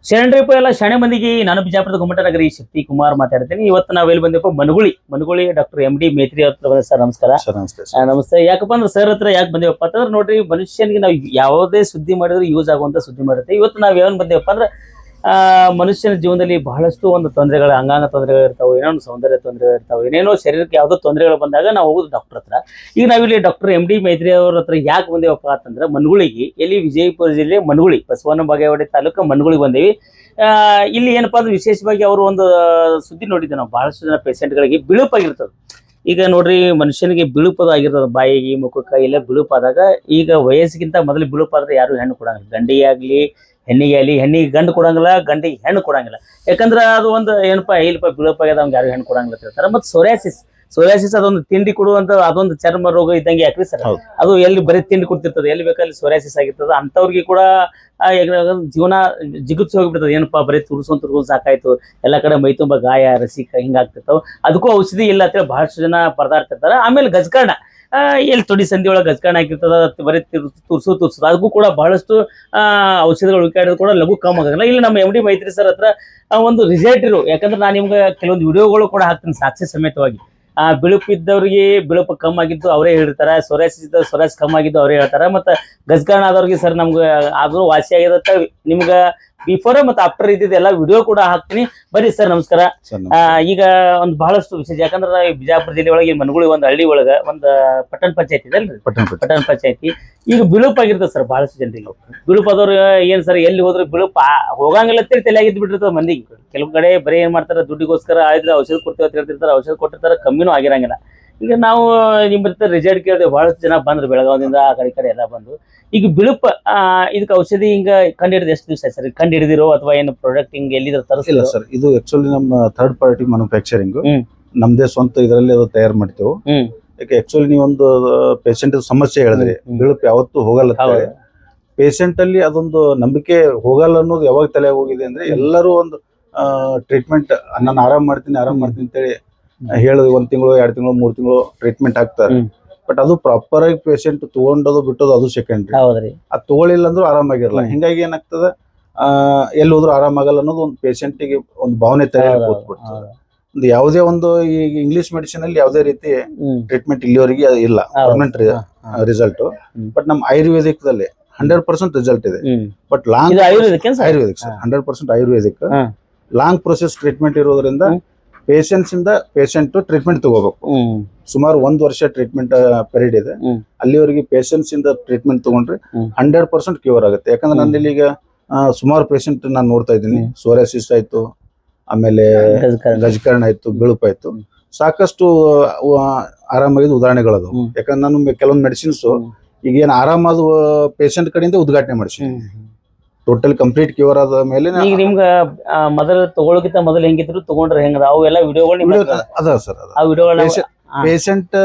ಶರಣರಿಪ್ಪ ಎಲ್ಲ ಶಾಣೆ ಮಂದಿಗೆ ನಾನು ಬಿಜಾಪುರದ ಗುಮ್ಮಟನಗರಿ ಶಕ್ತಿ ಕುಮಾರ್ ಮಾತಾಡ್ತೀನಿ. ಇವತ್ತು ನಾವ್ ಎಲ್ಲಿ ಬಂದಪ್ಪ ಮನಗುಳಿ ಡಾಕ್ಟರ್ MD ಮೇತ್ರಿ ಹತ್ರ ಸರ್ ನಮಸ್ಕಾರ. ಸರ್ ನಮಸ್ತೆ ನಮಸ್ತೆ. ಯಾಕಪ್ಪ ಅಂದ್ರೆ ಸರ್ ಹತ್ರ ಯಾಕೆ ಬಂದೇವಪ್ಪ ಅಂತಂದ್ರೆ ನೋಡ್ರಿ, ಮನುಷ್ಯನಿಗೆ ನಾವು ಯಾವುದೇ ಸುದ್ದಿ ಮಾಡಿದ್ರೆ ಯೂಸ್ ಆಗುವಂತ ಸುದ್ದಿ ಮಾಡುತ್ತೆ. ಇವತ್ತು ನಾವ್ ಏನ್ ಬಂದೇವಪ್ಪ ಅಂದ್ರೆ ಮನುಷ್ಯನ ಜೀವನದಲ್ಲಿ ಬಹಳಷ್ಟು ಒಂದು ತೊಂದರೆಗಳು, ಅಂಗಾಂಗ ತೊಂದರೆಗಳು ಇರ್ತಾವೆ, ಏನೇನೋ ಸೌಂದರ್ಯ ತೊಂದರೆಗಳು ಇರ್ತಾವೆ, ಏನೇನೋ ಶರೀರಕ್ಕೆ ಯಾವುದೋ ತೊಂದರೆಗಳು ಬಂದಾಗ ನಾವು ಹೋಗುದು ಡಾಕ್ಟರ್ ಹತ್ರ. ಈಗ ನಾವಿಲ್ಲಿ ಡಾಕ್ಟರ್ MD ಮೇತ್ರಿ ಅವ್ರ ಹತ್ರ ಯಾಕೆ ಬಂದೇವಪ್ಪ ಅಂತಂದ್ರೆ ಮನಗುಳಿಗೆ, ಎಲ್ಲಿ ವಿಜಯಪುರ ಜಿಲ್ಲೆ ಮನಗುಳಿ, ಬಸವನ ಬಾಗೇವಾಡಿ ತಾಲೂಕು ಮನಗುಳಿಗೆ ಬಂದೇವಿ. ಇಲ್ಲಿ ಏನಪ್ಪಾ ಅಂದ್ರೆ ವಿಶೇಷವಾಗಿ ಅವರು ಒಂದು ಸುದ್ದಿ ನೋಡಿದ್ದೆ ನಾವು, ಬಹಳಷ್ಟು ಜನ ಪೇಷಂಟ್ಗಳಿಗೆ ಬಿಳುಪಾಗಿರ್ತದೆ. ಈಗ ನೋಡ್ರಿ, ಮನುಷ್ಯನಿಗೆ ಬಿಳುಪದ ಆಗಿರ್ತದೆ, ಬಾಯಿಗೆ ಮುಖಕ್ಕೆ ಎಲ್ಲ ಬಿಳುಪಾದಾಗ. ಈಗ ವಯಸ್ಸಿಗಿಂತ ಮೊದಲು ಬಿಳುಪಾದ್ರೆ ಯಾರು ಹೆಣ್ಣು ಕೊಡಂಗಿಲ್ಲ, ಗಂಡಿಗೆ ಆಗ್ಲಿ ಹೆಣ್ಣಿಗೆ ಆಗಲಿ. ಹೆಣ್ಣಿಗೆ ಗಂಡು ಕೊಡಂಗಿಲ್ಲ, ಗಂಡಿಗೆ ಹೆಣ್ಣು ಕೊಡಂಗಿಲ್ಲ. ಯಾಕಂದ್ರೆ ಅದು ಒಂದು ಏನಪ್ಪಾ ಇಲ್ಪ ಬಿಳುಪಾಗ್ಯದ, ಅವ್ಗೆ ಯಾರು ಹೆಣ್ಣು ಕೊಡಂಗಿಲ್ಲ ಅಂತ ಹೇಳ್ತಾರೆ. ಮತ್ತೆ ಸೋರಿಯಾಸಿಸ್ ಅದೊಂದು ತಿಂಡಿ ಕೊಡುವಂತ ಅದೊಂದು ಚರ್ಮ ರೋಗ ಇದ್ದಂಗೆ ಯಾಕ್ರಿ ಸರ್. ಅದು ಎಲ್ಲಿ ಬರೀ ತಿಂಡಿ ಕೊಡ್ತಿರ್ತದೆ, ಎಲ್ಲಿ ಬೇಕಲ್ಲಿ ಸೋರಿಯಾಸಿಸ್ ಆಗಿರ್ತದೆ. ಅಂತವ್ರಿಗೆ ಕೂಡ ಜೀವನ ಜಿಗುಪ್ಸಿ ಹೋಗ್ಬಿಡ್ತದೆ. ಏನಪ್ಪಾ ಬರೀ ತುರ್ಸು ಸಾಕಾಯ್ತು, ಎಲ್ಲ ಕಡೆ ಮೈ ತುಂಬಾ ಗಾಯ ರಸಿಕ ಹಿಂಗಾಗ್ತಿರ್ತಾವ, ಅದಕ್ಕೂ ಔಷಧಿ ಇಲ್ಲ ಅಂತೇಳಿ ಬಹಳಷ್ಟು ಜನ ಪರದಾಡ್ತಿರ್ತಾರೆ. ಆಮೇಲೆ ಗಜಕರ್ಣ, ಎಲ್ಲಿ ತೊಡಿ ಸಂಧಿ ಒಳಗೆ ಗಜಕರ್ಣ ಆಗಿರ್ತದ, ಬರೀ ತುರ್ಸು ಅದಕ್ಕೂ ಕೂಡ ಬಹಳಷ್ಟು ಔಷಧಿಗಳು ಹುಡುಕಾಡೋದು ಕೂಡ ಲಘು ಕಮ್ಮಿ ಆಗಲ್ಲ. ಇಲ್ಲಿ ನಮ್ಮ MD ಮೈತ್ರಿ ಸರ್ ಹತ್ರ ಒಂದು ರಿಸಲ್ಟ್ ಇರು. ಯಾಕಂದ್ರೆ ನಾನು ನಿಮ್ಗೆ ಕೆಲವೊಂದು ವಿಡಿಯೋಗಳು ಕೂಡ ಹಾಕ್ತೀನಿ ಸಾಕ್ಷಿ ಸಮೇತವಾಗಿ. ಬಿಳುಪು ಇದ್ದವ್ರಿಗೆ ಬಿಳುಪು ಕಮ್ಮಿ ಆಗಿದ್ದು ಅವರೇ ಹೇಳ್ತಾರೆ, ಸೊರಾಸ್ ಕಮ್ಮಿ ಆಗಿದ್ದು ಅವರೇ ಹೇಳ್ತಾರೆ. ಮತ್ತೆ ಗಜಕರ್ಣ ಆದವ್ರಿಗೆ ಸರ್ ನಮ್ಗೆ ಆದ್ರೂ ವಾಸಿ ಆಗಿದತ್ತ ನಿಮ್ಗೆ ಬಿಫೋರ್ ಮತ್ತೆ ಆಫ್ಟರ್ ಇದ್ದಿದ್ದು ಎಲ್ಲ ವಿಡಿಯೋ ಕೂಡ ಹಾಕ್ತೀನಿ. ಬರ್ರಿ ಸರ್ ನಮಸ್ಕಾರ. ಈಗ ಒಂದು ಬಹಳಷ್ಟು ವಿಶೇಷ, ಯಾಕಂದ್ರೆ ಬಿಜಾಪುರ ಜಿಲ್ಲೆ ಒಳಗೆ ಮನಗುಳಿ ಒಂದು ಹಳ್ಳಿ ಒಳಗ ಒಂದು ಪಟ್ಟಣ ಪಂಚಾಯತಿ ಇದೆ ಅಲ್ರಿ, ಪಟ್ಟಣ ಪಂಚಾಯತಿ. ಈಗ ಬಿಳುಪಾಗಿರ್ತದೆ ಸರ್ ಬಹಳಷ್ಟು ಜನರಿಗೆ. ಬಿಳುಪಾದವ್ರು ಏನ್ ಸರ್ ಎಲ್ಲಿ ಹೋದ್ರು ಬಿಳುಪ ಹೋಗಂಗಿಲ್ಲ ಅಂತೇಳಿ ತಲೆಯಾಗಿದ್ದು ಬಿಟ್ಟಿರ್ತದೆ ಮಂದಿಗೆ. ಕೆಲವು ಕಡೆ ಬರೀ ಏನ್ ಮಾಡ್ತಾರೆ, ದುಡ್ಡಿಗೋಸ್ಕರ ಆಯ್ತು ಔಷಧ ಕೊಡ್ತೇವೆ ಅಂತ ಹೇಳ್ತಿರ್ತಾರೆ, ಔಷಧ ಕೊಟ್ಟಿರ್ತಾರೆ, ಕಮ್ಮಿನೂ ಆಗಿರಂಗಿಲ್ಲ. ಈಗ ನಾವು ನಿಮ್ಮ ರಿಸಲ್ಟ್ ಕೇಳಿದೆ, ಬಹಳಷ್ಟು ಜನ ಬಂದ್ರು ಬೆಳಗಾವಿಯಿಂದ ಆ ಕಡೆ ಎಲ್ಲ ಬಂದು. ಈಗ ಬಿಳುಪ ಇದಕ್ಕೆ ಔಷಧಿ ಹಿಂಗ ಕಂಡು ಹಿಡಿದು ಎಷ್ಟು ದಿವಸ ಸರ್ ಕಂಡು ಹಿಡಿದಿರೋ, ಅಥವಾ ಏನು ಪ್ರಾಡಕ್ಟ್ ಹಿಂಗ ಎಲ್ಲಿದ್ರ ತರಿಸಿಲ್ಲ ಸರ್? ಇದು ಆಕ್ಚುಲಿ ನಮ್ಮ ಥರ್ಡ್ ಪಾರ್ಟಿ ಮ್ಯಾನುಫ್ಯಾಕ್ಚರಿಂಗ್, ನಮ್ದೇ ಸ್ವಂತ ಇದರಲ್ಲಿ ಅದು ತಯಾರು ಮಾಡ್ತೇವೆ. ಯಾಕೆ ಆಕ್ಚುಲಿ ನೀವೊಂದು ಪೇಷಂಟ್ ಸಮಸ್ಯೆ ಹೇಳಿದ್ರಿ, ಬಿಳುಪು ಯಾವತ್ತೂ ಹೋಗಲ್ಲ. ಪೇಷಂಟ್ ಅಲ್ಲಿ ಅದೊಂದು ನಂಬಿಕೆ ಹೋಗಲ್ಲ ಅನ್ನೋದು ಯಾವಾಗ ತಲೆ ಹೋಗಿದೆ ಅಂದ್ರೆ, ಎಲ್ಲರೂ ಒಂದು ಟ್ರೀಟ್ಮೆಂಟ್ ನಾನು ಆರಾಮ್ ಮಾಡ್ತೀನಿ ಅಂತೇಳಿ ಹೇಳೋದು 1 ತಿಂಗಳು 2 ತಿಂಗಳು 3 ತಿಂಗಳು ಟ್ರೀಟ್ಮೆಂಟ್ ಹಾಕ್ತಾರೆ. ಬಟ್ ಅದು ಪ್ರಾಪರ್ ಆಗಿ ಪೇಷಂಟ್ ತಗೊಂಡೋದು ಬಿಟ್ಟೋದು ಅದು ಸೆಕೆಂಡ್ರಿ. ಅದು ತಗೊಳ್ಳಿಲ್ಲ ಅಂದ್ರೂ ಆರಾಮಾಗಿರಲ್ಲ. ಹಿಂಗಾಗಿ ಏನಾಗ್ತದೆ, ಎಲ್ಲಿ ಹೋದ್ರು ಆರಾಮಾಗಲ್ಲ ಅನ್ನೋದು ಒಂದು ಪೇಷಂಟಿಗೆ ಒಂದು ಭಾವನೆ ತಲೆಯಲ್ಲಿ ಕೂತ್ಬಿಡ್ತದೆ. ಒಂದು ಯಾವುದೇ ಒಂದು ಈಗ ಇಂಗ್ಲಿಷ್ ಮೆಡಿಸಿನ್ ಅಲ್ಲಿ ಯಾವುದೇ ರೀತಿ ಟ್ರೀಟ್ಮೆಂಟ್ ಇಲ್ಲಿವರೆಗೆ ಇಲ್ಲ ಪರ್ಮನೆಂಟ್ ರಿಸಲ್ಟ್. ಬಟ್ ನಮ್ಮ ಆಯುರ್ವೇದಿಕದಲ್ಲಿ 100% ರಿಸಲ್ಟ್ ಇದೆ. But long Ayurvedic sir, 100% Ayurvedic long process treatment ಇರೋದ್ರಿಂದ ಪೇಷಂಟ್ ಟ್ರೀಟ್ಮೆಂಟ್ ತಗೋಬೇಕು. ಸುಮಾರು 1 ವರ್ಷ ಟ್ರೀಟ್ಮೆಂಟ್ ಪೀರಿಯಡ್ ಇದೆ. ಅಲ್ಲಿವರೆಗೆ ಪೇಷಂಟ್ಸ್ ಇಂದ ಟ್ರೀಟ್ಮೆಂಟ್ ತಗೊಂಡ್ರೆ 100% ಕ್ಯೂರ್ ಆಗುತ್ತೆ. ಯಾಕಂದ್ರೆ ನನ್ನಲ್ಲಿ ಈಗ ಸುಮಾರು ಪೇಷಂಟ್ ನಾನು ನೋಡ್ತಾ ಇದ್ದೀನಿ. ಸೋರಿಯಾಸಿಸ್ ಆಯ್ತು, ಆಮೇಲೆ ಗಜಕರ್ಣ ಆಯ್ತು, ಬಿಳುಪು ಆಯ್ತು, ಸಾಕಷ್ಟು ಆರಾಮಾಗಿದ್ದು ಉದಾಹರಣೆಗಳದು. ಯಾಕಂದ್ರೆ ನಾನು ಕೆಲವೊಂದು ಮೆಡಿಸಿನ್ಸ್ ಈಗ ಏನು ಆರಾಮಾದ ಪೇಷಂಟ್ ಕಡೆಯಿಂದ ಉದ್ಘಾಟನೆ ಮಾಡಿಸಿದ್ದೀನಿ. ಟೋಟಲ್ ಕಂಪ್ಲೀಟ್ ಕ್ಯೂರ್ ಆದ ಮೇಲೆ ಈಗ ನಿಮ್ಗೆ ಮೊದಲು ತಗೊಳಕ್ಕಿಂತ ಮೊದಲು ಹೆಂಗಿದ್ರು ತಗೊಂಡ್ರೆ ಹೆಂಗದ ಅವು ಎಲ್ಲ ವಿಡಿಯೋಗಳು ಅದ ಸರ್. ಆ ವಿಡಿಯೋಗಳನ್ನ ಪೇಷಂಟ್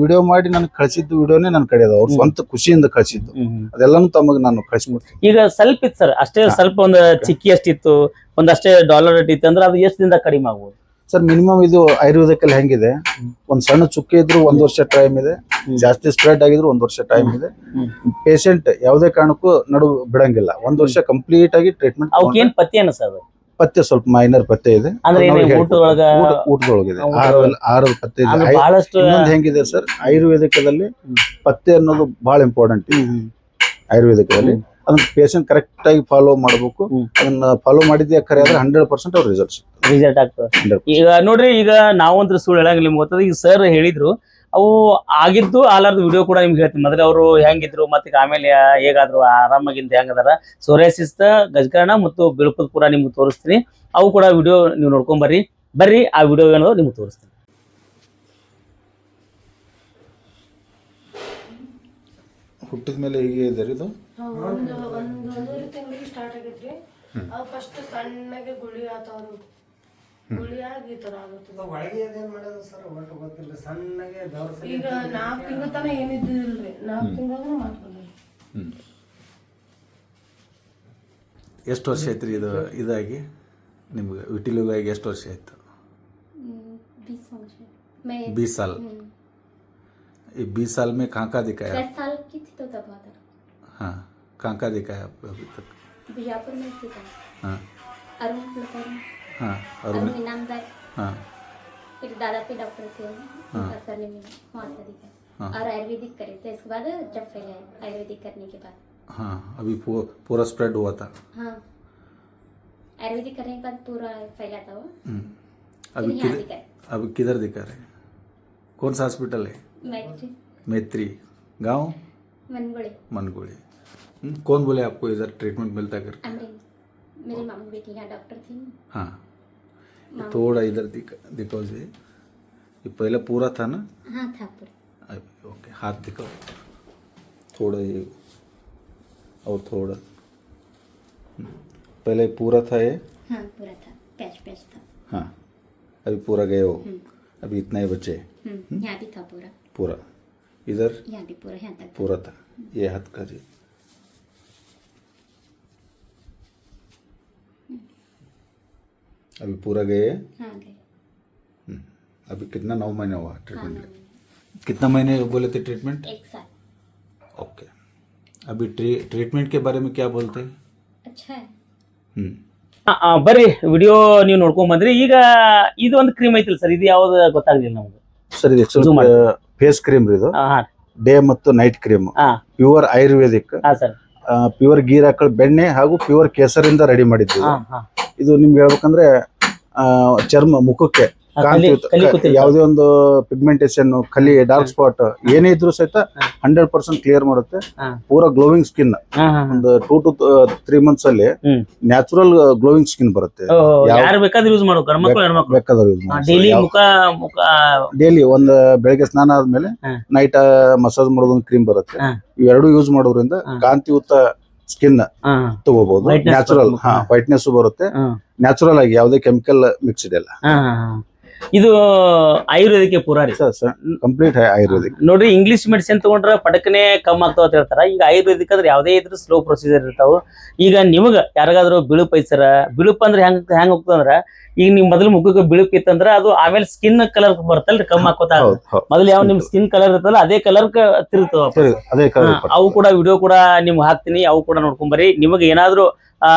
ವಿಡಿಯೋ ಮಾಡಿ ನನಗೆ ಕಳಿಸಿದ್ದು ವಿಡಿಯೋನೇ ನನ್ನ ಕಡೆ ಅದಾವ. ಅವ್ರು ಸ್ವಂತ ಖುಷಿಯಿಂದ ಕಳಿಸಿದ್ದು ಅದೆಲ್ಲಾನು ತಮಗೆ ನಾನು ಕಳಿಸ್ಬಿಡ್ತೀನಿ. ಈಗ ಸ್ವಲ್ಪ ಇತ್ತು ಸರ್, ಅಷ್ಟೇ ಸ್ವಲ್ಪ ಒಂದು ಚಿಕ್ಕಿ ಅಷ್ಟಿತ್ತು, ಒಂದಷ್ಟೇ ಡಾಲರ್ ಇತ್ತು ಅಂದ್ರೆ ಅದು ಎಷ್ಟು ದಿನದ ಕಡಿಮೆ ಆಗ್ಬೋದು ಸರ್? ಮಿನಿಮಮ್ ಇದು ಆಯುರ್ವೇದಕ್ಕಲ್ಲಿ ಹೆಂಗಿದೆ, ಒಂದ್ ಸಣ್ಣ ಚುಕ್ಕೆ ಇದ್ರು 1 ವರ್ಷ ಟೈಮ್ ಇದೆ, ಜಾಸ್ತಿ ಸ್ಪ್ರೆಡ್ ಆಗಿದ್ರು 1 ವರ್ಷ ಟೈಮ್ ಇದೆ. ಪೇಷಂಟ್ ಯಾವುದೇ ಕಾರಣಕ್ಕೂ ನಡು ಬಿಡಂಗಿಲ್ಲ. 1 ವರ್ಷ ಕಂಪ್ಲೀಟ್ ಆಗಿ ಟ್ರೀಟ್ಮೆಂಟ್. ಅವಕ್ಕೇನ್ ಪಥ್ಯ ಸರ್? ಪಥ್ಯ ಸ್ವಲ್ಪ ಮೈನರ್ ಪಥ್ಯ ಇದೆ, ಊಟದೊಳಗಿದೆ. ಆಹಾರದ ಪಥ್ಯ ಇದೆ. ಇನ್ನೊಂದು ಹೆಂಗಿದೆ ಸರ್, ಆಯುರ್ವೇದಿಕದಲ್ಲಿ ಪಥ್ಯ ಅನ್ನೋದು ಬಹಳ ಇಂಪಾರ್ಟೆಂಟ್. ಆಯುರ್ವೇದಿಕದಲ್ಲಿ ಅದನ್ನ ಪೇಷಂಟ್ ಕರೆಕ್ಟ್ ಆಗಿ ಫಾಲೋ ಮಾಡಬೇಕು. ಅದನ್ನ ಫಾಲೋ ಮಾಡಿದ್ಯಾ ಖರೆ ಆದ್ರೆ 100% ಅವ್ರ ರಿಸಲ್ಟ್ ಆಗ್ತದೆ. ಈಗ ನೋಡ್ರಿ, ಈಗ ನಾವಂತ್ರ ಸುಳ್ಳು ಹೇಳಂಗಿಲ್ಲ, ನಿಮ್ಗೆ ಗೊತ್ತದ. ಈಗ ಸರ್ ಹೇಳಿದ್ರು ಅವು ಆಗಿದ್ದು ಆಲಾರ್ದು ವಿಡಿಯೋ ಕೂಡ ನಿಮ್ಗೆ ಹೇಳ್ತೀನಿ. ಮೊದಲು ಅವರು ಹೆಂಗಿದ್ರು ಮತ್ತೆ ಆಮೇಲೆ ಹೇಗಾದ್ರು ಆರಾಮಾಗಿಂದ ಹೆಂಗದಾರ. ಸೋರಿಯಾಸಿಸ್, ಗಜಕರ್ಣ ಮತ್ತು ಬಿಳುಪದ ಕೂಡ ನಿಮ್ಗೆ ತೋರಿಸ್ತೀನಿ. ಅವು ಕೂಡ ವಿಡಿಯೋ ನೀವು ನೋಡ್ಕೊಂಡ್ ಬರ್ರಿ ಆ ವಿಡಿಯೋ ಏನೋ ನಿಮ್ಗೆ ತೋರಿಸ್ತೀನಿ. ಹುಟ್ಟಿದ ಮೇಲೆ ಹೀಗೆ ಇದೆ ಇದು. ಒಂದೂವರೆ ತಿಂಗಳಿಗೆ ಸ್ಟಾರ್ಟ್ ಆಗೈತ್ರಿ. ಫಸ್ಟ್ ಸಣ್ಣಗೆ ಗುಳಿ ಆತವ್ರು, ಗುಳಿ ಆಗಿ ಈ ತರ ಆಗುತ್ತೆ. ಒಳಗೆ ಅದೇನ್ ಮಾಡೋದು ಸರ್ ಒಟ್ಟು ಗೊತ್ತಿಲ್ಲ. ಸಣ್ಣಗೆ ಈಗ 4 ತಿಂಗಳ ತನ ಏನಿದ್ದಿಲ್ರಿ, 4 ತಿಂಗಳ ಮಾಡ್ಕೊಂಡ್ರಿ. ಎಷ್ಟು ವರ್ಷ ಆಯ್ತು ಇದು ಇದಾಗಿ? ನಿಮ್ಗೆ ವಿಟಿಲಿಗಾಗಿ ಎಷ್ಟು ವರ್ಷ ಆಯ್ತು? 20 साल। 20 साल में कहाँ कहाँ दिखाया? 10 साल की थी तो तब आता। हाँ, कहाँ कहाँ दिखाया आपको अभी तक? बीजापुर में दिखाया। हाँ। अरुण कुलकर्णी, हां अरुण अरुण इनामदार, हां फिर दादा पे डॉक्टर थे उनका सरनेम मोहम्मद हाँ। और आयुर्वेदिक करे थे। इसके बाद जब फैलाए आयुर्वेदिक करने के बाद, हाँ अभी पूरा स्प्रेड हुआ था। हाँ आयुर्वेदिक करने के बाद पूरा फैला था वो। अभी फिर यहाँ दिखाए अभी किधर दिखा रहे हैं? कौन सा हॉस्पिटल है? मैत्री मैत्री गांव मनगुड़े मनगुड़ी। कौन बोले आपको इधर ट्रीटमेंट मिलता है करके? अमरीन, मेरी मामू बेटी यहाँ डॉक्टर थी। हाँ थोड़ा इधर दिखाओ जी। ये पहले पूरा था ना? हाँ था पूरा। ओके हाथ दिखाओ थोड़ा ये और थोड़ा। पहले पूरा था ये? हाँ पूरा था, पैच पैच था। हाँ अभी पूरा गए हो? अभी इतना ही बचे? यहाँ भी था पूरा। पूरा इधर? यहाँ भी पूरा, यहाँ तक पूरा था। ये हाथ का जी अभी पूरा गए? हाँ गए। अभी कितना 9 महीना हुआ हाँ ट्रीटमेंट? 9 महीने, कितना महीने बोले थे ट्रीटमेंट? 1 साल। ओके अभी ट्रीटमेंट के बारे में क्या बोलते हैं? अच्छा है। ಬರ್ರಿ ವಿಡಿಯೋ ನೀವು ನೋಡ್ಕೊಂಡ್ ಬಂದ್ರಿ. ಈಗ ಇದು ಒಂದು ಕ್ರೀಮ್ ಐತಿಲ್ಲ ಸರ್, ಇದು ಯಾವ್ದು ಗೊತ್ತಾಗ್ಲಿಲ್ಲ ನಮ್ಗೆ. ಸರ್ ಇದು Zoom ಫೇಸ್ ಕ್ರೀಮ್ ಇದು, ಹಾ ಡೇ ಮತ್ತು ನೈಟ್ ಕ್ರೀಮ್, ಹಾ ಪ್ಯೂರ್ ಆಯುರ್ವೇದಿಕ್, ಹಾ ಸರ್, ಪ್ಯೂರ್ ಗೀರಾಕಳ ಬೆಣ್ಣೆ ಹಾಗೂ ಪ್ಯೂರ್ ಕೇಸರಿಂದ ರೆಡಿ ಮಾಡಿದ್ದೀವಿ. ಹಾ ಹಾ ಇದು ನಿಮ್ಗೆ ಹೇಳ್ಬೇಕಂದ್ರೆ ಚರ್ಮ ಮುಖಕ್ಕೆ ಕಾಂತಿ ಕಲಿ ಕೂತಿಲ್ಲ. ಯಾವುದೇ ಒಂದು ಪಿಗ್ಮೆಂಟೇಶನ್, ಕಲಿ, ಡಾರ್ಕ್ ಸ್ಪಾಟ್ ಏನೇ ಇದ್ರೂ ಸಹಿತ 100% ಕ್ಲಿಯರ್ ಮಾಡುತ್ತೆ. ಹಾ. ಪೂರಾ ಗ್ಲೋವಿಂಗ್ ಸ್ಕಿನ್, ಹಾ ಹಾ ಒಂದು 2 to 3 months ಅಲ್ಲಿ ಹ್ಮ್. ನ್ಯಾಚುರಲ್ ಗ್ಲೋವಿಂಗ್ ಸ್ಕಿನ್ ಬರುತ್ತೆ. ಯಾರು ಬೇಕಾದ್ರೂ ಯೂಸ್ ಮಾಡ್ಬೇಕು, ಗಂಡ್ಮಕ್ಳು ಹೆಣ್ಮಕ್ಳು ಬೇಕಾದ್ರೆ ಯೂಸ್ ಡೈಲಿ ಮಾಡಿ. ಮುಖ ಡೈಲಿ ಒಂದು ಬೆಳಗ್ಗೆ ಸ್ನಾನ ಆದ್ಮೇಲೆ ಹಾ. ನೈಟ್ ಮಸಾಜ್ ಮಾಡೋದೊಂದು ಕ್ರೀಮ್ ಬರುತ್ತೆ. ಹಾ. ಇವೆರಡು ಯೂಸ್ ಮಾಡೋದ್ರಿಂದ ಹಾ. ಕಾಂತಿಯುತ ಸ್ಕಿನ್ ಹಾ ತಗೋಬಹುದು. Whiteness ನ್ಯಾಚುರಲ್ ಬರುತ್ತೆ. ವೈಟ್ನೆಸ್ ಬರುತ್ತೆ. ಹಾ ನ್ಯಾಚುರಲ್ ಆಗಿ ಯಾವುದೇ ಕೆಮಿಕಲ್ ಮಿಕ್ಸ್ ಇದೆಲ್ಲ. ಹಾ ಹಾ. ಇದು ಆಯುರ್ವೇದಿಕ್ಕೆ ಪೂರಾ ರೀ ಕಂಪ್ಲೀಟ್ ಆಯುರ್ವೇದಿಕ್. ನೋಡ್ರಿ, ಇಂಗ್ಲಿಷ್ ಮೆಡಿಸಿನ್ ತಗೊಂಡ್ರೆ ಪಟಕನೆ ಕಮ್ಮಿ ಆಗ್ತಾವ ಅಂತ ಹೇಳ್ತಾರ. ಈಗ ಆಯುರ್ವೇದಿಕ್ ಅಂದ್ರೆ ಯಾವುದೇ ಇದ್ರು ಸ್ಲೋ ಪ್ರೊಸೀಜರ್ ಇರ್ತಾವ. ಈಗ ನಿಮಗ ಯಾರಿಗಾದ್ರೂ ಬಿಳುಪ್ ಐತ್ ಸರ್, ಬಿಳುಪ್ ಅಂದ್ರೆ ಹೆಂಗ್ ಹೋಗ್ತದಂದ್ರ, ಈಗ ನಿಮ್ ಮೊದಲು ಮುಖಕ್ಕೆ ಬಿಳುಪ್ ಇತ್ತಂದ್ರ ಅದು ಆಮೇಲೆ ಸ್ಕಿನ್ ಕಲರ್ ಬರ್ತಲ್ರಿ, ಕಮ್ಮಿ ಹಾಕೋತ. ಮೊದಲು ಯಾವ ನಿಮ್ ಸ್ಕಿನ್ ಕಲರ್ ಇರ್ತಲ್ಲ ಅದೇ ಕಲರ್ ತಿರುಗ್ತಾವ. ಅದೇ ಅವು ಕೂಡ ವಿಡಿಯೋ ಕೂಡ ನಿಮ್ಗೆ ಹಾಕ್ತೀನಿ, ಅವು ಕೂಡ ನೋಡ್ಕೊಂಬರ್ರಿ. ನಿಮಗೆ ಏನಾದ್ರು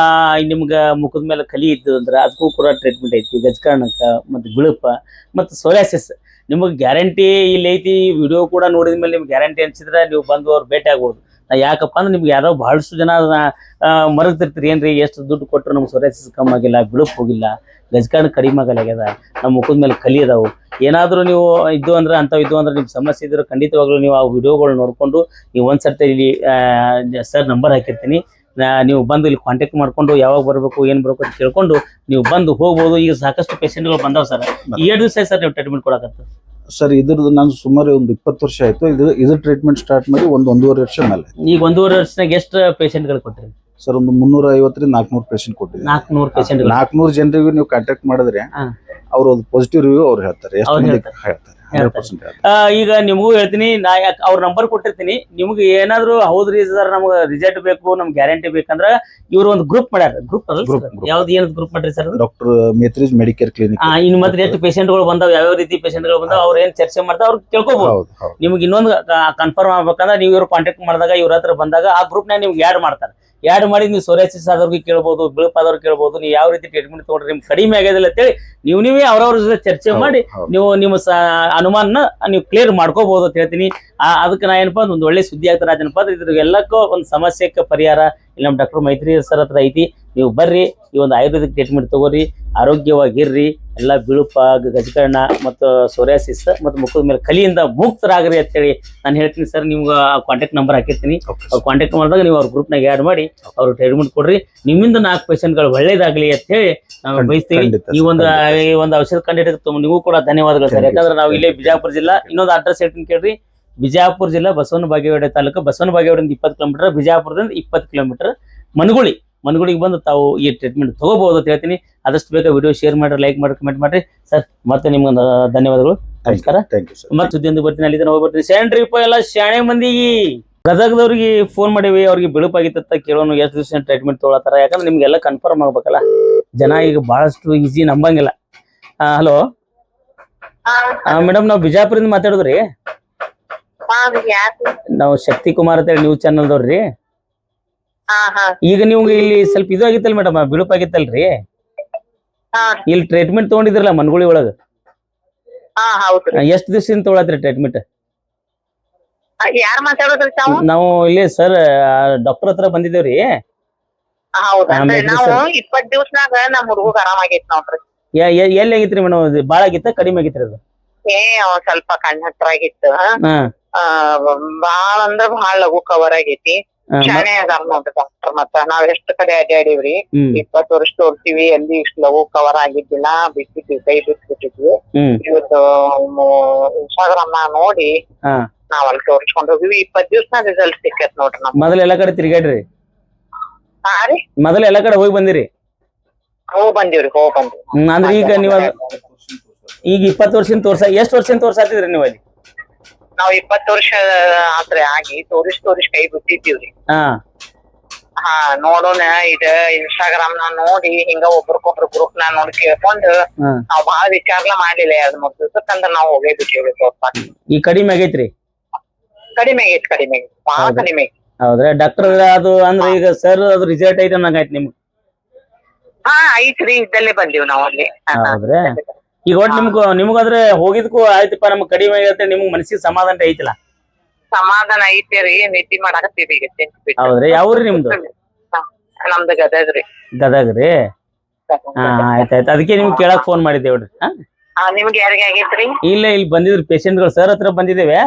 ನಿಮ್ಗ ಮುಖದ ಮೇಲೆ ಕಲಿ ಇದ್ದು ಅಂದ್ರೆ ಅದಕ್ಕೂ ಕೂಡ ಟ್ರೀಟ್ಮೆಂಟ್ ಐತಿ. ಗಜಕರ್ಣಕ್ಕ ಮತ್ತು ಬಿಳುಪ ಮತ್ತು ಸೋರಿಯಾಸಿಸ್ ನಿಮಗೆ ಗ್ಯಾರಂಟಿ ಇಲ್ಲಿ ಐತಿ. ವಿಡಿಯೋ ಕೂಡ ನೋಡಿದ ಮೇಲೆ ನಿಮ್ಗೆ ಗ್ಯಾರಂಟಿ ಅನ್ಸಿದ್ರೆ ನೀವು ಬಂದು ಅವ್ರು ಭೇಟಿ ಆಗ್ಬೋದು. ಯಾಕಪ್ಪ ಅಂದ್ರೆ ನಿಮ್ಗೆ ಯಾರೋ ಬಹಳಷ್ಟು ಜನ ಮರಗ್ತಿರ್ತೀರಿ, ಏನ್ರಿ ಎಷ್ಟು ದುಡ್ಡು ಕೊಟ್ಟರು ನಮ್ಗೆ ಸೋರಿಯಾಸಿಸ್ ಕಮ್ಮಿ ಆಗಿಲ್ಲ, ಬಿಳುಪ್ ಹೋಗಿಲ್ಲ, ಗಜಕರ್ಣ ಕಡಿಮೆ ಆಗಲಾಗ್ಯದ, ನಮ್ಮ ಮುಖದ ಮೇಲೆ ಕಲಿ ಅದಾವು, ಏನಾದರೂ ನೀವು ಇದ್ದು ಅಂದ್ರೆ ಅಂಥವು ಇದ್ದು ಅಂದ್ರೆ ನಿಮ್ಗೆ ಸಮಸ್ಯೆ ಇದ್ರೆ ಖಂಡಿತವಾಗ್ಲೂ ನೀವು ಆ ವಿಡಿಯೋಗಳು ನೋಡಿಕೊಂಡು ನೀವು ಒಂದ್ಸರ್ತಿ ಇಲ್ಲಿ ಸರ್ ನಂಬರ್ ಹಾಕಿರ್ತೀನಿ, ನೀವು ಬಂದು ಇಲ್ಲಿ ಕಾಂಟ್ಯಾಕ್ಟ್ ಮಾಡ್ಕೊಂಡು ಯಾವಾಗ ಬರಬೇಕು ಏನು ಬರಬೇಕು ಅಂತ ಕೇಳ್ಕೊಂಡು ನೀವು ಬಂದು ಹೋಗ್ಬೋದು. ಈಗ ಸಾಕಷ್ಟು ಪೇಷಂಟ್ಗಳು ಬಂದಾವ ಸರ್. 7 ದಿವಸ ಸರ್ ನೀವು ಟ್ರೀಟ್ಮೆಂಟ್ ಕೊಡಕತ್ತ ಸರ್? ಇದ್ರದ್ದು ನಾನು ಸುಮಾರು ಒಂದು 20 ವರ್ಷ ಆಯ್ತು. ಇದ್ರ ಟ್ರೀಟ್ಮೆಂಟ್ ಸ್ಟಾರ್ಟ್ ಮಾಡಿ 1.5 ವರ್ಷ ಮೇಲೆ. ಈಗ 1.5 ವರ್ಷನಾಗ ಎಷ್ಟು ಪೇಷಂಟ್ಗಳು ಕೊಟ್ಟಿರಿ ಸರ್? ಒಂದು 350 400 ಪೇಷಂಟ್ ಕೊಟ್ಟಿದ್ದಾರೆ. 400 ಪೇಷಂಟ್ 400 ಜನರಿಗೂ ನೀವು ಕಾಂಟ್ಯಾಕ್ಟ್ ಮಾಡಿದ್ರೆ ಅವರು ಪಾಸಿಟಿವ್ ರಿವ್ಯೂ ಅವ್ರು ಹೇಳ್ತಾರೆ. ಎಷ್ಟು ಮಂದಿ ಹೇಳ್ತಾರೆ 100% ಹೇಳ್ತಾರೆ. ಈಗ ನಿಮಗೂ ಹೇಳ್ತೀನಿ, ನಾ ಅವ್ರ ನಂಬರ್ ಕೊಟ್ಟಿರ್ತೀನಿ. ನಿಮ್ಗೆ ಏನಾದ್ರು ಹೌದ್ರಿ ಸರ್ ನಮ್ಗೆ ರಿಸಲ್ಟ್ ಬೇಕು, ನಮ್ಗೆ ಗ್ಯಾರಂಟಿ ಬೇಕಂದ್ರ ಇವ್ರು ಒಂದು ಗ್ರೂಪ್ ಮಾಡ್ಯಾರ. ಗ್ರೂಪ್ ಯಾವ್ದು ಏನದು ಗ್ರೂಪ್ ಮಾಡ್ರಿ sir? Doctor Maitri's Medicare clinic. ಇನ್ನು ಮತ್ತೆ ಎಷ್ಟು ಪೇಷಂಟ್ಗಳು ಬಂದಾವ, ಯಾವ್ಯಾವ ರೀತಿ ಪೇಷಂಟ್ಗಳು ಬಂದಾವ, ಅವ್ರು ಏನ್ ಚರ್ಚೆ ಮಾಡ್ತಾವ ಅವ್ರು ತಿಳ್ಕೊಬಹುದು. ನಿಮ್ಗೆ ಇನ್ನೊಂದು ಕನ್ಫರ್ಮ್ ಆಗ್ಬೇಕಂದ್ರೆ ನೀವು ಇವ್ರು ಕಾಂಟ್ಯಾಕ್ಟ್ ಮಾಡಿದಾಗ ಇವ್ರ ಹತ್ರ ಬಂದಾಗ ಆ ಗ್ರೂಪ್ನಾಗ ನಿಮ್ಗೆ ಆ್ಯಡ್ ಮಾಡ್ತಾರೆ. ಆ್ಯಡ್ ಮಾಡಿ ನೀವು ಸೋರಿಯಾಸಿಸ್ ಆದವ್ರಿಗೆ ಕೇಳ್ಬೋದು, ಬಿಳುಪ್ ಆದವ್ರು ಕೇಳ್ಬೋದು, ನೀವು ಯಾವ ರೀತಿ ಟ್ರೀಟ್ಮೆಂಟ್ ತಗೊಂಡ್ರೆ ನಿಮ್ಗೆ ಕಡಿಮೆ ಆಗೋದಿಲ್ಲ ಅಂತೇಳಿ ನೀವೇ ಅವ್ರವ್ರ ಜೊತೆ ಚರ್ಚೆ ಮಾಡಿ ನೀವು ನಿಮ್ಮ ಅನುಮಾನ ನೀವು ಕ್ಲಿಯರ್ ಮಾಡ್ಕೋಬಹುದು ಅಂತ ಹೇಳ್ತೀನಿ. ಅದಕ್ಕೆ ನಾ ಏನಪ್ಪಾ ಒಂದು ಒಳ್ಳೆ ಸುದ್ದಿ ಆಗ್ತಾರೆ ಏನಪ್ಪಾ ಅಂದ್ರೆ ಇದ್ರ ಎಲ್ಲಕ್ಕೂ ಒಂದು ಸಮಸ್ಯೆಗೆ ಪರಿಹಾರ ಇಲ್ಲಿ ನಮ್ಮ ಡಾಕ್ಟರ್ ಮೈತ್ರಿ ಸರ್ ಹತ್ರ ಐತಿ. ನೀವು ಬರ್ರಿ, ಈ ಒಂದು ಆಯುರ್ವೇದಿಕ್ ಟ್ರೀಟ್ಮೆಂಟ್ ತಗೋರಿ, ಆರೋಗ್ಯವಾಗಿರ್ರಿ, ಎಲ್ಲ ಬಿಳುಪ, ಗಜಕರ್ಣ ಮತ್ತು ಸೋರಿಯಾಸಿಸ್ ಮತ್ತು ಮುಖದ ಮೇಲೆ ಕಲಿಯಿಂದ ಮುಕ್ತರಾಗ್ರಿ ಅಂತೇಳಿ ನಾನು ಹೇಳ್ತೀನಿ ಸರ್. ನಿಮ್ಗೆ ಕಾಂಟ್ಯಾಕ್ಟ್ ನಂಬರ್ ಹಾಕಿರ್ತೀನಿ. ಅವ್ರು ಕಾಂಟ್ಯಾಕ್ಟ್ ಮಾಡಿದಾಗ ನೀವು ಅವ್ರ ಗ್ರೂಪ್ನಾಗ ಆ್ಯಡ್ ಮಾಡಿ ಅವ್ರು ಟ್ರೀಟ್ಮೆಂಟ್ ಕೊಡ್ರಿ. ನಿಮ್ಮಿಂದ 4 ಪೇಷಂಟ್ಗಳು ಒಳ್ಳೇದಾಗ್ಲಿ ಅಂತ ಹೇಳಿ ನಾವು ಬಯಸ್ತೀವಿ. ಈ ಒಂದು ಔಷಧ ಕಂಡಿಡಿದ ನೀವು ಕೂಡ ಧನ್ಯವಾದಗಳು ಸರ್. ಯಾಕಂದ್ರೆ ನಾವು ಇಲ್ಲೇ ಬಿಜಾಪುರ ಜಿಲ್ಲಾ, ಇನ್ನೊಂದು ಅಡ್ರೆಸ್ ಹೇಳ್ತೀನಿ ಕೇಳ್ರಿ. ಬಿಜಾಪುರ ಜಿಲ್ಲಾ ಬಸವನ ಬಾಗೇವಾಡಿ ತಾಲೂಕು, ಬಸವನ ಬಾಗೇವಾಡಿಯಿಂದ 20 ಕಿಲೋಮೀಟರ್, ಬಿಜಾಪುರದಿಂದ 20 ಕಿಲೋಮೀಟರ್, ಮನಗುಳಿಗೆ ಬಂದು ತಾವು ಈ ಟ್ರೀಟ್ಮೆಂಟ್ ತಗೋಬಹುದು ಅಂತ ಹೇಳ್ತೀನಿ. ಆದಷ್ಟು ಬೇಗ ವಿಡಿಯೋ ಶೇರ್ ಮಾಡ್ರಿ, ಲೈಕ್ ಮಾಡ್ರಿ, ಕಮೆಂಟ್ ಮಾಡ್ರಿ ಸರ್. ಮತ್ತೆ ನಿಮ್ಗೊಂದು ಧನ್ಯವಾದಗಳು, ನಮಸ್ಕಾರ. ಮತ್ತೆ ಸುದ್ದಿಯೊಂದು ಬರ್ತೀನಿ, ಅಲ್ಲಿ ಹೋಗಿ ಬರ್ತೀನಿ. ಸ್ಯಾನ್ರಿಪ್ಪ ಎಲ್ಲ ಶಾಣೆ ಮಂದಿಗೆ ಗದಗದವ್ರಿಗೆ ಫೋನ್ ಮಾಡೀವಿ, ಅವ್ರಿಗೆ ಬಿಳುಪಾಗಿತ್ತ ಕೇಳೋನು ಎಷ್ಟು ದಿವಸ ಟ್ರೀಟ್ಮೆಂಟ್ ತೊಗೊಳತ್ತಾರ. ಯಾಕಂದ್ರೆ ನಿಮ್ಗೆಲ್ಲ ಕನ್ಫರ್ಮ್ ಆಗ್ಬೇಕಲ್ಲ. ಜನ ಈಗ ಬಹಳಷ್ಟು ಈಸಿ ನಂಬಂಗಿಲ್ಲ. ಹಲೋ ಮೇಡಮ್, ನಾವು ಬಿಜಾಪುರಿಂದ ಮಾತಾಡೋದ್ರಿ. ನಾವು ಶಕ್ತಿ ಕುಮಾರ್ ಅಂತೇಳಿ ನ್ಯೂಸ್ ಚಾನಲ್ದವ್ರಿ. ಈಗ ನಿಮ್ಗೆ ಇಲ್ಲಿ ಸ್ವಲ್ಪ ಇದು ಆಗಿತ್ತಲ್ ಮೇಡಮ್, ಬಿಳುಪಾಗಿತ್ತಲ್ರಿ? ಹಾ ಇಲ್ಲಿ ಟ್ರೀಟ್ಮೆಂಟ್ ತಗೊಂಡಿದ್ರಲ್ಲ ಮನ್ಗುಳಿ ಒಳಗ ಹಾ ಹೌದ್ರಿ. ಎಷ್ಟ್ ದಿವಸದಿಂದ ತಗೊಳತ್ರಿ ಟ್ರೀಟ್ಮೆಂಟ್? ಯಾರ್ ಮಾತಾಡೋದ್ರಿ ತಾವು? ನಾವು ಇಲ್ಲಿ ಸರ್ ಡಾಕ್ಟರ್ ಹತ್ರ ಬಂದಿದ್ದೇವ್ರಿ. ಹೌದನ್ರಿ. ಆಮೇಲೆ ನಾವು ಸರ್ 20 ದಿವ್ಸನಾಗ ನಮ್ ಹುಡುಗ ಆರಾಮಾಗೈತ್ ನೋಡ್ರಿ. ಎಲ್ಲಿ ಆಗಿತ್ರಿ ಮೇಡಮ್? ಬಾಳ ಆಗಿತ್ತ ಕಡಿಮೆ ಆಗಿತ್ರಿ ಅದು? ಒಂದ್ ಸ್ವಲ್ಪ ಕಣ್ ಹತ್ರ ಆಗಿತ್ತು. ಹಾ ಬಾಳ ಅಂದ್ರ ಬಾಳ ಲಘು ಕವರ್ ಆಗೈತಿ. ಶಾಣೆ ಅದಾರ ನೋಡ್ರಿ ಡಾಕ್ಟರ್. ಮತ್ತ ನಾವ್ ಎಷ್ಟ್ ಕಡೆ ಅಡ್ಯಾಡಿವ್ರಿ. 20 ವರ್ಷ ತೋರ್ಸಿವಿ, ಎಲ್ಲಿ ಇಷ್ಟ ಲಘು ಕವರ್ ಆಗಿದ್ದಿಲ್ಲ. ಬಿಟ್ಟಿದ್ವಿ, ಕೈ ಬಿಟ್ಬಿಟ್ಟಿದ್ವಿ. ಇವತ್ತು ಇನ್ಸ್ಟಾಗ್ರಾಮ್ ನಾಗ ನೋಡಿ ನಾವ್ ಅಲ್ಲಿ ತೋರ್ಸ್ಕೊಂಡ್ ಹೋಗಿವಿ. 20 ದಿವ್ಸನಾಗ ರಿಸಲ್ಟ್ ಸಿಕ್ಕೇತ್ ನೋಡ್ರಿ ನಮ್ಗೆ. ಮೊದಲ ಎಲ್ಲಾ ಕಡೆ ತಿರ್ಗಾಡ್ರಿ? ಹಾ ರೀ, ಮೊದಲ ಎಲ್ಲಾ ಕಡೆ ಹೋಗಿ ಬಂದಿರಿ? ಹೋಗ್ ಬಂದಿವ್ರಿ. ಅಂದ್ರೆ ಈಗ ನೀವ್ ಈಗ 20 ವರ್ಷದಿಂದ ಎಷ್ಟ್ ವರ್ಷದಿಂದ ತೋರ್ಸಾತಿದ್ರಿ ನೀವ್ ಅಲ್ಲಿ? ನಾವ್ 20 ವರ್ಷ ಆತ್ರಿ ಆಗಿ ತೋರಿಸ್ ಕೈ ಬಿಟ್ಟಿದ್ದೀವ್ರಿ. ಹಾ ನೋಡೋಣ ಇದ ಇನ್ಸ್ಟಾಗ್ರಾಮ್ ನಾಗ ನೋಡಿ ಹಿಂಗ ಒಬ್ರಕೊಬ್ರು ಗ್ರೂಪ್ ನಾಗ ನೋಡಿ ಕೇಳ್ಕೊಂಡು ನಾವ್ ಬಾಳ ವಿಚಾರಲ ಮಾಡಿಲ್ಲ. 2-3 ದಿವಸಕ್ಕಂದ್ರ ನಾವ್ ಹೋಗೇ ಬಿಟ್ಟಿವ್ರಿ ತೋರ್ಸಾಕ. ಈ ಕಡಿಮೆ ಆಗೈತ್ರಿ? ಕಡಿಮೆ ಆಗೈತಿ ಬಾಳ ಕಡಿಮೆ ಆಗೈತಿ. ಹೌದ್ರಾ ಡಾಕ್ಟರ್? ಅದು ಅಂದ್ರೆ ಈಗ ಸರ್ ಅದು ರಿಸಲ್ಟ್ ಐತೆ ಅನ್ನಂಗಾಯ್ತು ನಿಮ್ಗೆ? ಹಾ ಐತ್ರಿ, ಇದ್ದಲ್ಲೇ ಬಂದಿವ್ ನಾವ್ ಅಲ್ಲಿ. ಹೌದ್ರಾ? ಈಗ ಒಟ್ಟು ನಿಮ್ಗಾದ್ರೆ ಹೋಗಿದ್ಕು ಆಯ್ತಪ್ಪ ನಮ್ಗ್ ಕಡಿಮೆ ಆಗತ್ತೆ, ನಿಮ್ಗ್ ಮನಸ್ಸಿಗೆ ಸಮಾಧಾನ ಐತಿಲ್ಲ? ಸಮಾಧಾನ ಐತಿರಿ. ನಿದ್ದಿ ಮಾಡಾಕತ್ತೀವಿ ಈಗ. ಹೌದ್ರಿ? ಯಾವ್ರಿ ನಿಮ್ದು? ನಮ್ದು ಗದಗ್ರಿ. ಗದಗ್ರಿ? ಆಯ್ತಾಯ್ತು, ಅದಕ್ಕೆ ನಿಮ್ಗೆ ಕೇಳಕ್ ಫೋನ್ ಮಾಡಿದ್ದೆ ನೋಡ್ರಿ. ನಿಮ್ಗೆ ಯಾರಿಗೆ ಆಗೈತ್ರಿ? ಇಲ್ಲ, ಇಲ್ಲಿ ಬಂದಿದ್ರು ಪೇಷಂಟ್ಗಳು, ಸರ್ ಹತ್ರ ಬಂದಿದ್ದೇವೆ.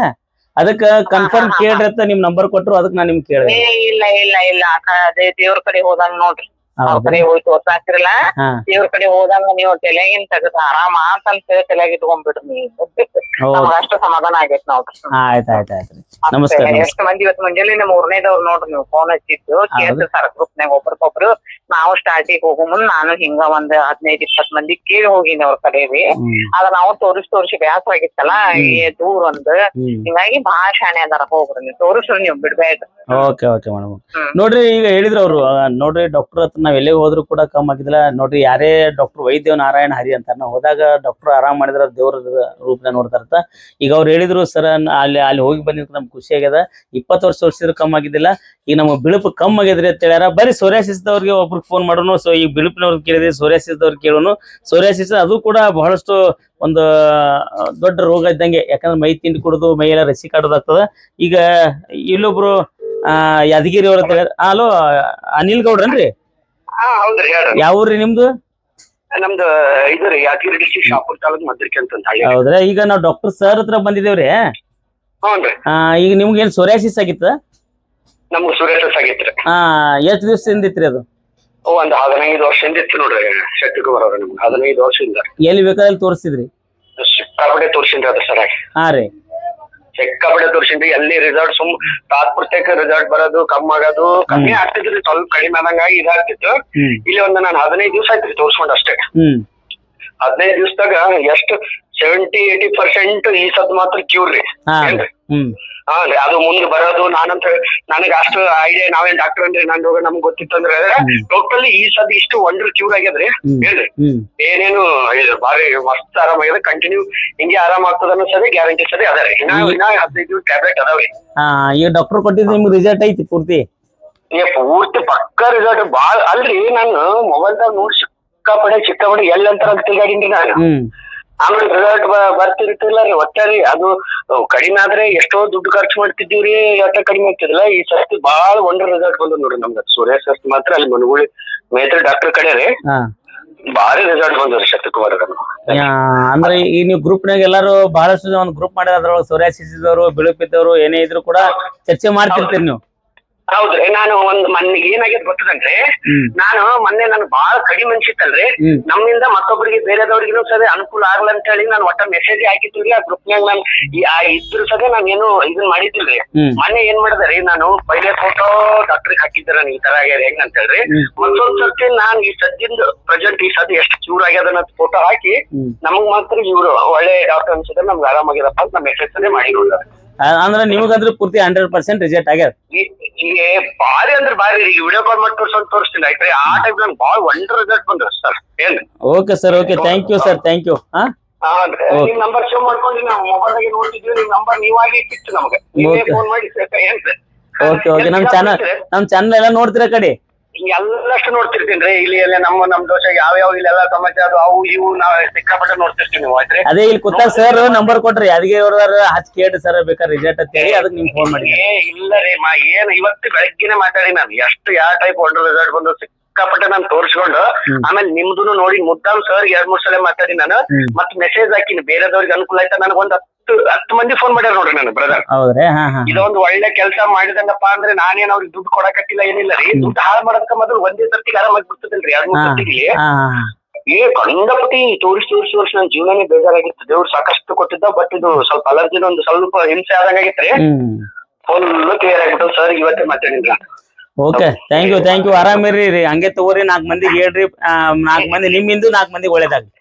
ಅದಕ್ಕ ಕನ್ಫರ್ಮ್ ಕೇಳ್ರಿ ಅಂತ ನಿಮ್ ನಂಬರ್ ಕೊಟ್ರು, ಅದಕ್ಕೆ ನಾನ್ ನಿಮ್ಗೆ ಕೇಳಿದೆ. ಇಲ್ಲ ಅದೇ ದೇವ್ರ ಕಡೆ ಹೋದಂಗ ನೋಡ್ರಿ. ಅವ್ರ ಕಡೆ ಹೋಗಿ ತೋರ್ಸಾಕ್ತಿರಲ್ಲ, ದೇವ್ರ ಕಡೆ ಹೋದಂಗ ನೀವು ತಲೆಗಿನ್ ತೆಗದ ಆರಾಮ ಅಂತ ತಲೆಯಾಗ ಇಟ್ಕೊಂಡ್ಬಿಡ್ರಿ ನೀವು. ಅಷ್ಟು ಸಮಾಧಾನ ಆಗೈತ್ ನೋಡ್ರಿ. ಆಯ್ತಾಯ್ತಾಯ್ತ್ರಿ, ನಮಸ್ಕಾರ. ಎಷ್ಟ್ ಮಂದಿ ಇವತ್ ಮುಂಜಾನೆ 3ನೇದವ್ರು ನೋಡ್ರಿ ನೀವು ಫೋನ್ ಹಚ್ಚಿದ್ದು ಕೇಳ್ತಿರ್ತಾರ ಗ್ರೂಪ್ನಾಗ ಒಬ್ರಿಗೊಬ್ರು. ನಾವು ಸ್ಟಾರ್ಟಿಗೆ ಹೋಗೋ ಮುಂದ್ ನಾನು ಹಿಂಗ ಒಂದ್ 15-20 ಮಂದಿ ಕೇಳಿ ಹೋಗಿನಿ ಅವ್ರ ಕಡೆವಿ. ಅದ ನಾವು ತೋರಿಸಿ ಬ್ಯಾಸರ ಆಗಿತ್ತಲ್ಲ, ದೂರ ಒಂದು ಹಿಂಗಾಗಿ ಭಾಳ ಶಾಣೆ ಅದಾರ. ಹೋಗ್ರಿ ನೀವು ತೋರಿಸ್ರಿ, ನೀವು ಬಿಡ್ಬೇಡ್ರಿ. Okay madam. ನೋಡ್ರಿ ಈಗ ಹೇಳಿದ್ರು ಅವ್ರು, ನೋಡ್ರಿ ಡಾಕ್ಟರ್ ಹತ್ರ ನಾವ್ ಎಲ್ಲೇ ಹೋದ್ರು ಕೂಡ ಕಮ್ಮಿ ಆಗಿದಿಲ್ಲ ನೋಡ್ರಿ. ಯಾರೇ ಡಾಕ್ಟರ್ ವೈದ್ಯ ನಾರಾಯಣ ಹರಿ ಅಂತ ನಾವು ಹೋದಾಗ ಡಾಕ್ಟರ್ ಆರಾಮ್ ಮಾಡಿದ್ರ ದೇವ್ರ ರೂಪನ ನೋಡ್ತಾರತ್ತ. ಈಗ ಅವ್ರು ಹೇಳಿದ್ರು ಸರ್, ಅಲ್ಲಿ ಹೋಗಿ ಬಂದಿದ್ ನಮ್ಗೆ ಖುಷಿ ಆಗ್ಯದ. 20 ವರ್ಷ ಕಮ್ಮಿ ಆಗಿದ್ದಿಲ್ಲ, ಈಗ ನಮ್ಗೆ ಬಿಳುಪು ಕಮ್ಮಿ ಆಗಿದ್ರಿ ಅಂತ ಹೇಳ್ಯಾರ. ಬರೀ ಸೋರಿಯಾಸಿಸ್ದವ್ರಿಗೆ ಒಬ್ರಿಗೆ ಫೋನ್ ಮಾಡೋನು. ಸೊ ಈಗ ಬಿಳುಪಿನವ್ರಿಗೆ ಕೇಳಿದ್ರಿ, ಸೋರಿಯಾಸಿಸ್ದವ್ರಿಗೆ ಕೇಳೋನು. ಸೋರಿಯಾಸಿಸ್ ಅದು ಕೂಡ ಬಹಳಷ್ಟು ಒಂದು ದೊಡ್ಡ ರೋಗ ಇದ್ದಂಗೆ, ಯಾಕಂದ್ರೆ ಮೈ ತಿಂಡಿ ಕುಡಿದು ಮೈಯೆಲ್ಲ ರಸಿ ಕಾಡೋದಾಗ್ತದ. ಈಗ ಇಲ್ಲೊಬ್ರು ಯಾದಗಿರಿ ಅವ್ರ ಅಂತ. ಹಲೋ, ಅನಿಲ್ ಗೌಡ್ರನ್ರಿ? ಹೌದ್ರಿ, ಯಾವ ಊರ್ರಿ ನಿಮ್ದು? ನಮ್ದು ಇದು ರೀ, ಯಾದಗಿರಿ ಡಿಸ್ಟ್ರಿಕ್ಟ್ ಶಾಪುರ್ ತಾಲೂಕ್ ಮದ್ರಿಕೆ ಅಂತ. ಹೌದ್ರಾ? ಈಗ ನಾವ್ ಡಾಕ್ಟರ್ ಸರ್ ಹತ್ರ ಬಂದಿದ್ದೇವ್ರಿ. ಈಗ ನಿಮ್ಗೆ ಏನ್ ಸೋರಿಯಾಸಿಸ್ ಆಗಿತ್ತ? ನಮ್ಗೆ ಸೋರಿಯಾಸಿಸ್ ಆಗಿತ್ರಿ. ಎಷ್ಟ್ ದಿವಸದಿಂದ ಇತ್ರಿ ಅದು? ಒಂದ್ 15 ವರ್ಷದಿಂದ ಇತ್ತು ನೋಡ್ರಿ. ಶಕ್ತಿಕುಮಾರ್ ಅವ್ರ ನಮ್ಗೆ 15 ವರ್ಷದಿಂದ. ಎಲ್ಲಿ ಬೇಕಾದಲ್ಲಿ ತೋರಿಸಿದ್ರಿ? ಸಿಕ್ಕಾಪಟ್ಟೆ ತೋರ್ಸಿನ್ರಿ ಅದು ಸರ್. ಸಿಕ್ಕಾಪಟ್ಟೆ ತೋರ್ಸಿನ್ರಿ. ಎಲ್ಲಿ ರಿಸಲ್ಟ್ ತಾತ್ಪೂರ್ತಿಕ ರಿಸಲ್ಟ್ ಬರೋದು ಕಮ್ಮಿ ಆಗೋದು ಕಮ್ಮಿ ಆಗ್ತಿದ್ರಿ, ಸ್ವಲ್ಪ ಕಡಿಮೆ ಆದಂಗಾಗಿ ಇದಾಗ್ತಿತ್ತು. ಇಲ್ಲಿ ಒಂದು ನಾನು 15 ದಿವಸ ಆಯ್ತ್ರಿ ತೋರ್ಸ್ಕೊಂಡ್ ಅಷ್ಟೇ. 15 ದಿವಸದಾಗ ಎಷ್ಟು 70-80% ಈ ಸದ್ ಮಾತ್ರ ಕ್ಯೂರ್ ರೀ. ಏನ್ರಿ? ಅದು ಮುಂದೆ ಬರೋದು ನಾನಂತ ನನಗ ಅಷ್ಟು ಐಡಿಯಾ. ನಾವೇನ್ ಡಾಕ್ಟರ್ ಅಂದ್ರೆ ನನ್ ರೋಗ ನಮ್ಗೆ ಗೊತ್ತಿತ್ತಂದ್ರೆ ಟೋಟಲಿ ಈ ಸದ್ ಇಷ್ಟು ವಂಡರ್ ಕ್ಯೂರ್ ಆಗ್ಯದ್ರಿ. ಹೇಳ್ರಿ, ಏನೇನು ಬಾರಿ ಮಸ್ತ್ ಆರಾಮ ಆಗ್ಯದ. ಕಂಟಿನ್ಯೂ ಹಿಂಗೆ ಆರಾಮ ಆಗ್ತದ ಅನ್ನೋ ಸರಿ ಗ್ಯಾರಂಟಿ ಸರಿ ಅದ ರೀ. ಇನ್ನ 15 ಟ್ಯಾಬ್ಲೆಟ್ ಅದಾವ್ರಿ. ಈಗ ಡಾಕ್ಟರ್ ಕೊಟ್ಟಿದ್ದು ನಿಮ್ಗೆ ರಿಸಲ್ಟ್ ಐತಿ ಪೂರ್ತಿ? ಪೂರ್ತಿ ಪಕ್ಕ ರಿಸಲ್ಟ್. ಬಾಳ್ ಅಲ್ರಿ, ನಾನು ಮೊಬೈಲ್ದಾಗ ನೋಡಿ ಚಿಕ್ಕಪಡೆ ಎಲ್ಲಂತರ ತಿರ್ಗಾಡಿನ್ರಿ ನಾನು. ಆಮೇಲೆ ರಿಸಲ್ಟ್ ಬರ್ತಿರ್ತಿಲ್ಲ ರೀ. ಒಟ್ಟಾರಿ ಅದು ಕಡಿಮೆ ಆದ್ರೆ ಎಷ್ಟೋ ದುಡ್ಡು ಖರ್ಚು ಮಾಡ್ತಿದ್ದೀವ್ರಿ, ಅಷ್ಟ ಕಡಿಮೆ ಆಗ್ತಿದಿಲ್ಲ. ಈ ಸರ್ತಿ ಬಾಳ ವಂಡರ್ ರಿಸಲ್ಟ್ ಬಂದ್ ನೋಡ್ರಿ ನಮ್ದು. ಸೋರಿಯಾಸಿಸ್ ಮಾತ್ರ ಅಲ್ಲಿ ಮನಗುಳಿ ಮೇತ್ರಿ ಡಾಕ್ಟರ್ ಕಡೆ ರೀ ಭಾರಿ ರಿಸಲ್ಟ್ ಬಂದ್ರಿ ಶಕ್ತಿಕುಮಾರ್. ಅಂದ್ರೆ ಈ ನೀವು ಗ್ರೂಪ್ ನಾಗ ಎಲ್ಲಾರು ಬಹಳಷ್ಟು ಒಂದು ಗ್ರೂಪ್ ಮಾಡಿದ್ರ ಅದ್ರೊಳಗೆ ಸೋರಿಯಾಸಿಸ್ ಇದ್ದವರು, ಬಿಳುಪಿದ್ದವರು ಏನೇ ಇದ್ರು ಕೂಡ ಚರ್ಚೆ ಮಾಡ್ತಿರ್ತೀರಿ ನೀವು? ಹೌದ್ರಿ. ನಾನು ಒಂದ್ ಮೊನ್ನೆ ಏನಾಗ್ಯದ ಗೊತ್ತದನ್ರಿ, ನಾನು ಮೊನ್ನೆ ನನ್ ಬಾಳ ಕಡಿಮೆ ಅನ್ಸಿತ್ತಲ್ರಿ. ನಮ್ಮಿಂದ ಮತ್ತೊಬ್ಬರಿಗೆ ಬೇರೆದವ್ರಿಗೂ ಸರಿ ಅನುಕೂಲ ಆಗ್ಲ ಅಂತ ಹೇಳಿ ನಾನು ಒಟ್ಟ ಮೆಸೇಜ್ ಹಾಕಿದ್ರಿ ಆ ಗ್ರೂಪ್ನಾಗ. ನಾನು ಇದ್ರ ಸದೇ ನಾನು ಏನು ಇದನ್ ಮಾಡಿದ್ದಿಲ್ರಿ. ಮೊನ್ನೆ ಏನ್ ಮಾಡಿದ್ರಿ, ನಾನು ಪೈಲೆ ಫೋಟೋ ಡಾಕ್ಟರ್ಗೆ ಹಾಕಿದ್ರ ಈ ತರ ಆಗ್ಯಾರ ಹೆಂಗ್ ಅಂತ ಹೇಳ್ರಿ. ಮತ್ತೊಂದ್ ಸರ್ತಿ ನಾನ್ ಈ ಸದ್ಯದ ಪ್ರೆಸೆಂಟ್ ಈ ಸದ್ಯ ಎಷ್ಟು ಕ್ಯೂರ್ ಆಗ್ಯದ ಫೋಟೋ ಹಾಕಿ ನಮಗ್ ಮಾತ್ರ ಇವ್ರು ಒಳ್ಳೆ ಡಾಕ್ಟರ್ ಅನ್ಸಿದ್ರೆ ನಮ್ಗೆ ಆರಾಮಾಗ್ಯದಪ್ಪ ಅಂತ ಮೆಸೇಜ್ ಸದೇ ಮಾಡಿಕೊಂಡ್ರೆ. ಅಂದ್ರೆ ನಿಮಗಂದ್ರೆ ಪೂರ್ತಿ 100% ರಿಸಲ್ಟ್ ಆಗ್ಯದ? ಈಗ ಬಾರಿ ಅಂದ್ರೆ ಬಾರಿ. ಈಗ ವಿಡಿಯೋ ಕಾಲ್ ಮಾಡಿ ತೋರಿಸ್ತೀನಿ ಆಯ್ತು. ಆ ಟೈಪ್ ನನ್ ಬಾಳ ವಂಡರ್ ರಿಸಲ್ಟ್ ಬಂದ್ರ ಸರ್. ಏನ್? Okay sir, okay, thank you sir, thank you. ನಿಮ್ ನಂಬರ್ ಸೇವ್ ಮಾಡ್ಕೊಂಡು ನಾವು ಮೊಬೈಲ್ದಾಗೆ ನೋಡ್ತಿದ್ವಿ. ನಿಮ್ ನಂಬರ್ ನೀವಾಗಿ ಸಿಕ್ತು ನಮ್ಗೆ. ನೀವೇ ಫೋನ್ ಮಾಡಿ ಏನ್ ಸರ್? ಓಕೆ, ನಮ್ ಚಾನಲ್ ಎಲ್ಲ ನೋಡ್ತೀರಾ ಕಡೆ? ಎಲ್ಲಷ್ಟು ನೋಡ್ತಿರ್ತೀನಿ ಇಲ್ಲಿ ಎಲ್ಲ ನಮ್ ದೋಷ ಯಾವ ಇಲ್ಲೆಲ್ಲ ಸಮಸ್ಯೆ ಅದು ಅವು ಇವು ನಾವ್ ಸಿಕ್ಕಾಪಟ್ಟೆ ನೋಡ್ತಿರ್ತೀವಿ ನೀವು ಆಯ್ತ್ರಿ. ಅದೇ ಇಲ್ಲಿ ಕೂತಾಗ ಸರ್ ನಂಬರ್ ಕೊಟ್ರಿ ಅದಕ್ಕೆ ಅವ್ರ ಹಚ್ ಕೇಳಿ ಸರ್ ಬೇಕಾದ್ರೆ ರಿಸಲ್ಟ್ ಅಂತ ಹೇಳಿ ಅದಕ್ಕೆ ನಿಮ್ಗೆ ಫೋನ್ ಮಾಡಿ. ಇಲ್ಲ ರೀ ಏನ್ ಇವತ್ತು ಬೆಳಗ್ಗೆನೆ ಮಾತಾಡಿ ನಾನು ಎಷ್ಟು ಯಾವ ಟೈಪ್ ಒಂಡ್ರ ರಿಸಲ್ಟ್ ಬಂದು ಸಿಕ್ಕಾಪಟ್ಟೆ ನಾನು ತೋರಿಸ್ಕೊಂಡು ಆಮೇಲೆ ನಿಮ್ದು ನೋಡಿ ಮುದ್ದಾಮ್ ಸರ್ 2-3 ಸಲ ಮಾತಾಡಿ ನಾನು ಮತ್ ಮೆಸೇಜ್ ಹಾಕಿನಿ ಬೇರೆದವ್ರಿಗೆ ಅನುಕೂಲ ಆಯ್ತಾ ನನಗೊಂದ್ 10 ಮಂದಿ ಫೋನ್ ಮಾಡ್ಯಾರ ನೋಡ್ರಿ ನನ್ನ ಬ್ರದರ್. ಹೌದ್ರಿ ಇದೊಂದು ಒಳ್ಳೆ ಕೆಲಸ ಮಾಡಿದಂಗಪ್ಪ ಅಂದ್ರೆ ನಾನೇನ್ ಅವ್ರಿಗೆ ದುಡ್ಡು ಕೊಡಕತ್ತಿಲ್ಲ ಏನಿಲ್ಲ ರೀ. ದುಡ್ಡು ಹಾಳು ಮಾಡೋದಕ್ಕ ಮೊದಲು ಒಂದೇ ಸರ್ತಿಗೆ ಆರಾಮಾಗಿ ಬಿಡ್ತದಲ್ರಿ 2-3 ಸರ್ತಿಗೆ ಕಂಡಪಟ್ಟಿ ತೋರಿಸಿ ನನ್ನ ಜೀವನನೇ ಬೇಜಾರಾಗಿತ್ತು. ದೇವ್ರು ಸಾಕಷ್ಟು ಕೊಟ್ಟಿದ್ದ ಬಟ್ ಇದು ಸ್ವಲ್ಪ ಅಲರ್ಜಿನ ಒಂದು ಸ್ವಲ್ಪ ಹಿಂಸೆ ಆದಂಗಾಗಿತ್ರಿ. ಫುಲ್ ಕ್ಲಿಯರ್ ಆಗ್ಬಿಟ್ಟು ಸರ್ ಇವತ್ತೇ ಮಾತಾಡಿದ್ರ. ಓಕೆ ಥ್ಯಾಂಕ್ ಯು ಆರಾಮಿರ್ರಿ ಹಂಗೆ ತಗೋರಿ 4 ಮಂದಿಗೆ ಹೇಳ್ರಿ 4 ಮಂದಿ ನಿಮ್ಮಿಂದ 4 ಮಂದಿಗೆ ಒಳ್ಳೇದಾಗ್ಲಿ.